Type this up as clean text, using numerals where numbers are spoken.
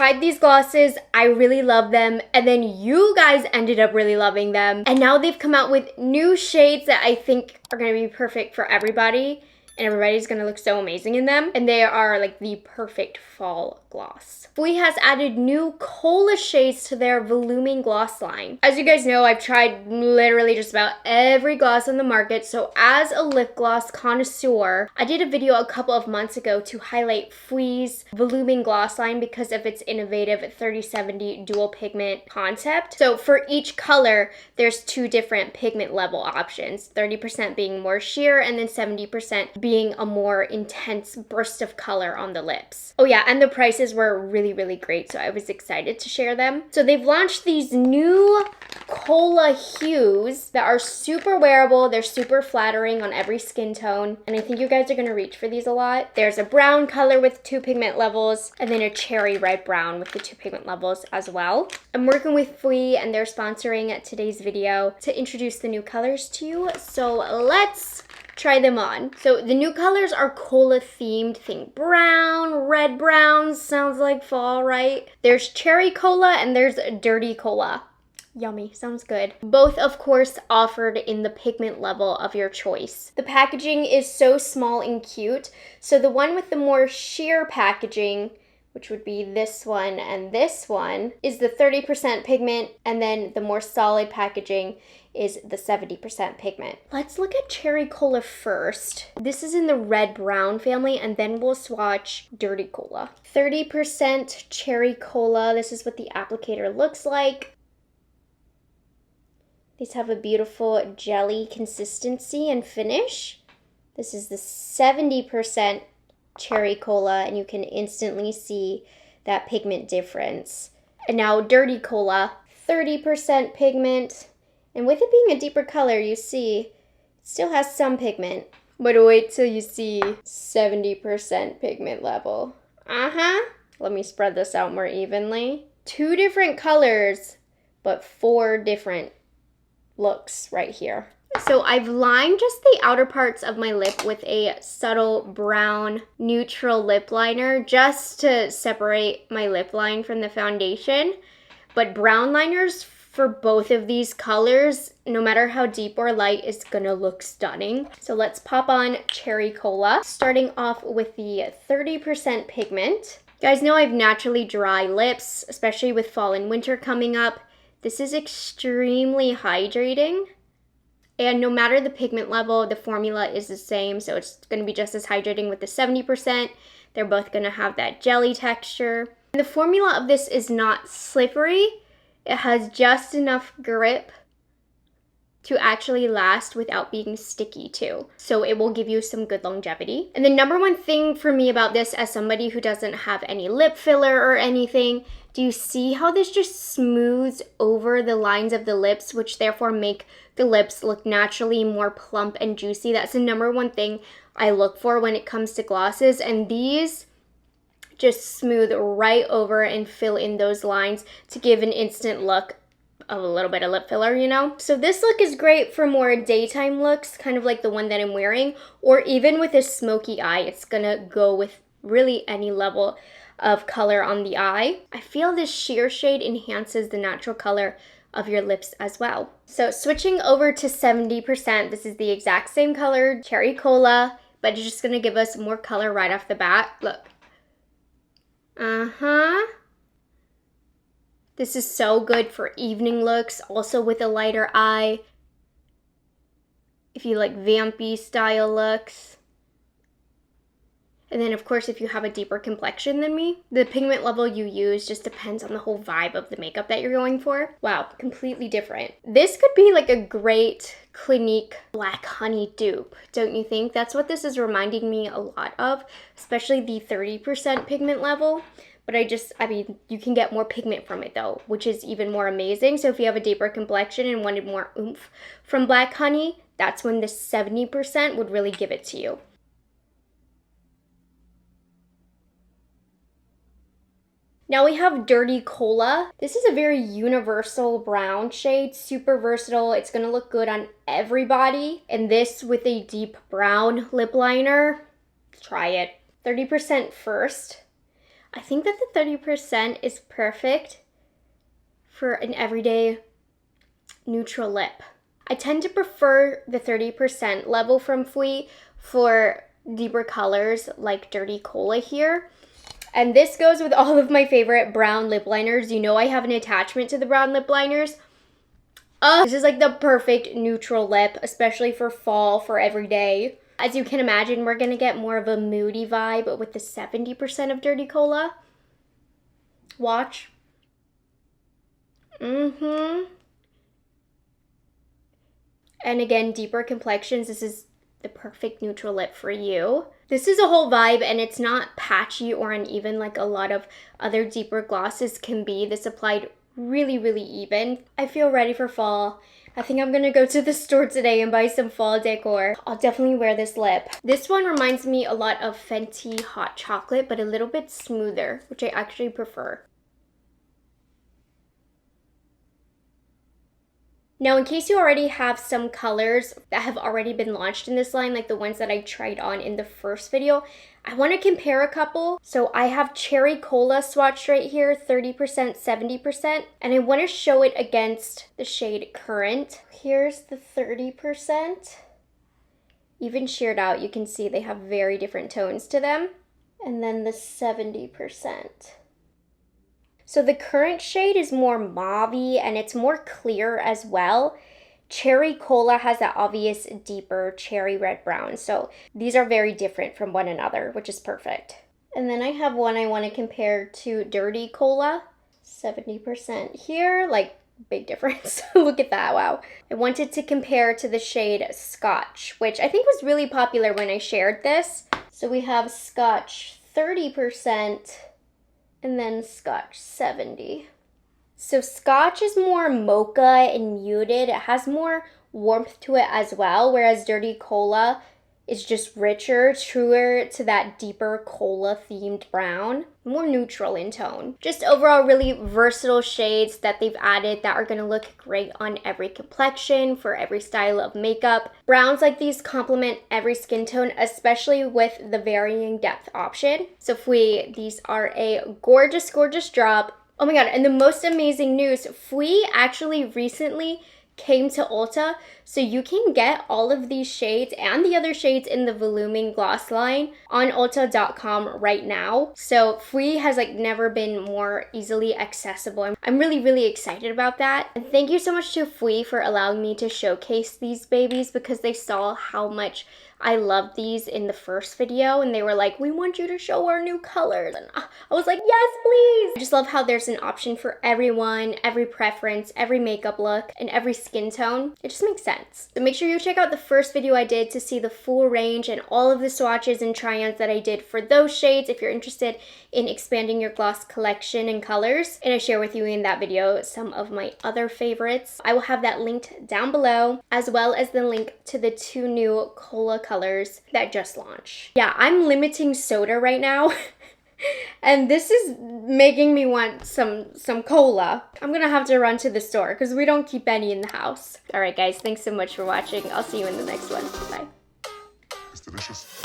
tried these glosses, I really love them, and then you guys ended up really loving them. And now they've come out with new shades that I think are gonna be perfect for everybody. And everybody's gonna look so amazing in them. And they are like the perfect fall gloss. fwee has added new cola shades to their voluming gloss line. As you guys know, I've tried literally just about every gloss on the market. So as a lip gloss connoisseur, I did a video a couple of months ago to highlight fwee's voluming gloss line because of its innovative 3070 dual pigment concept. So for each color, there's two different pigment level options, 30% being more sheer and then 70% being a more intense burst of color on the lips. Oh yeah, and the prices were really great, so I was excited to share them. So they've launched these new cola hues that are super wearable. They're super flattering on every skin tone, and I think you guys are gonna reach for these a lot. There's a brown color with 2 pigment levels, and then a cherry red brown with the 2 pigment levels as well. I'm working with fwee, and they're sponsoring today's video to introduce the new colors to you, so let's try them on. So the new colors are cola themed. Think brown, red brown, sounds like fall, right? There's cherry cola and there's dirty cola. Yummy, sounds good. Both, of course, offered in the pigment level of your choice. The packaging is so small and cute. So the one with the more sheer packaging, which would be this one and this one, is the 30% pigment, and then the more solid packaging is the 70% pigment. Let's look at cherry cola first. This is in the red brown family, and then we'll swatch dirty cola. 30% cherry cola. This is what the applicator looks like. These have a beautiful jelly consistency and finish. This is the 70% cherry cola, and you can instantly see that pigment difference. And now dirty cola, 30% pigment. And with it being a deeper color, you see it still has some pigment. But wait till you see 70% pigment level. Let me spread this out more evenly. 2 different colors, but 4 different looks right here. So I've lined just the outer parts of my lip with a subtle brown neutral lip liner just to separate my lip line from the foundation. But brown liners for both of these colors, no matter how deep or light, is gonna look stunning. So let's pop on cherry cola, starting off with the 30% pigment. You guys know I have naturally dry lips, especially with fall and winter coming up. This is extremely hydrating. And no matter the pigment level, the formula is the same, so it's gonna be just as hydrating with the 70%. They're both gonna have that jelly texture. And the formula of this is not slippery. It has just enough grip to actually last without being sticky too. So it will give you some good longevity. And the number one thing for me about this, as somebody who doesn't have any lip filler or anything, do you see how this just smooths over the lines of the lips, which therefore make the lips look naturally more plump and juicy? That's the number one thing I look for when it comes to glosses, and these just smooth right over and fill in those lines to give an instant look of a little bit of lip filler, you know? So this look is great for more daytime looks, kind of like the one that I'm wearing, or even with a smoky eye. It's gonna go with really any level of color on the eye. I feel this sheer shade enhances the natural color of your lips as well. So switching over to 70%, this is the exact same color, cherry cola, but it's just gonna give us more color right off the bat. Look. This is so good for evening looks, also with a lighter eye. If you like vampy style looks. And then of course, if you have a deeper complexion than me, the pigment level you use just depends on the whole vibe of the makeup that you're going for. Wow, completely different. This could be like a great Clinique Black Honey dupe, don't you think? That's what this is reminding me a lot of, especially the 30% pigment level. But I mean, you can get more pigment from it though, which is even more amazing. So if you have a deeper complexion and wanted more oomph from Black Honey, that's when the 70% would really give it to you. Now we have Dirty Cola. This is a very universal brown shade, super versatile. It's gonna look good on everybody. And this with a deep brown lip liner, try it. 30% first. I think that the 30% is perfect for an everyday neutral lip. I tend to prefer the 30% level from fwee for deeper colors like Dirty Cola here. And this goes with all of my favorite brown lip liners. You know I have an attachment to the brown lip liners. This is like the perfect neutral lip, especially for fall, for every day. As you can imagine, we're gonna get more of a moody vibe with the 70% of Dirty Cola. Watch. And again, deeper complexions, this is the perfect neutral lip for you. This is a whole vibe, and it's not patchy or uneven like a lot of other deeper glosses can be. This applied really, really even. I feel ready for fall. I think I'm gonna go to the store today and buy some fall decor. I'll definitely wear this lip. This one reminds me a lot of Fenty Hot Chocolate, but a little bit smoother, which I actually prefer. Now, in case you already have some colors that have already been launched in this line, like the ones that I tried on in the first video, I want to compare a couple. So I have Cherry Cola swatched right here, 30%, 70%, and I want to show it against the shade Current. Here's the 30%. Even sheared out, you can see they have very different tones to them. And then the 70%. So the Current shade is more mauve-y and it's more clear as well. Cherry Cola has that obvious deeper cherry red brown. So these are very different from one another, which is perfect. And then I have one I want to compare to Dirty Cola. 70% here, like big difference. Look at that, wow. I wanted to compare to the shade Scotch, which I think was really popular when I shared this. So we have Scotch 30%. And then Scotch 70. So Scotch is more mocha and muted. It has more warmth to it as well, whereas Dirty Cola is just richer, truer to that deeper cola themed brown, more neutral in tone. Just overall really versatile shades that they've added that are gonna look great on every complexion, for every style of makeup. Browns like these complement every skin tone, especially with the varying depth option. So fwee, these are a gorgeous, gorgeous drop. Oh my god, and the most amazing news, fwee actually recently came to Ulta, so you can get all of these shades and the other shades in the voluming gloss line on ulta.com right now. So fwee has like never been more easily accessible. I'm really, really excited about that. And thank you so much to fwee for allowing me to showcase these babies, because they saw how much I loved these in the first video and they were like, we want you to show our new colors. And I was like, yes, please. I just love how there's an option for everyone, every preference, every makeup look, and every skin tone. It just makes sense. So make sure you check out the first video I did to see the full range and all of the swatches and try-ons that I did for those shades if you're interested in expanding your gloss collection and colors. And I share with you in that video some of my other favorites. I will have that linked down below, as well as the link to the 2 new Cola colors that just launched. Yeah, I'm limiting soda right now. And this is making me want some cola. I'm gonna have to run to the store because we don't keep any in the house. All right, guys, thanks so much for watching. I'll see you in the next one. Bye. It's delicious.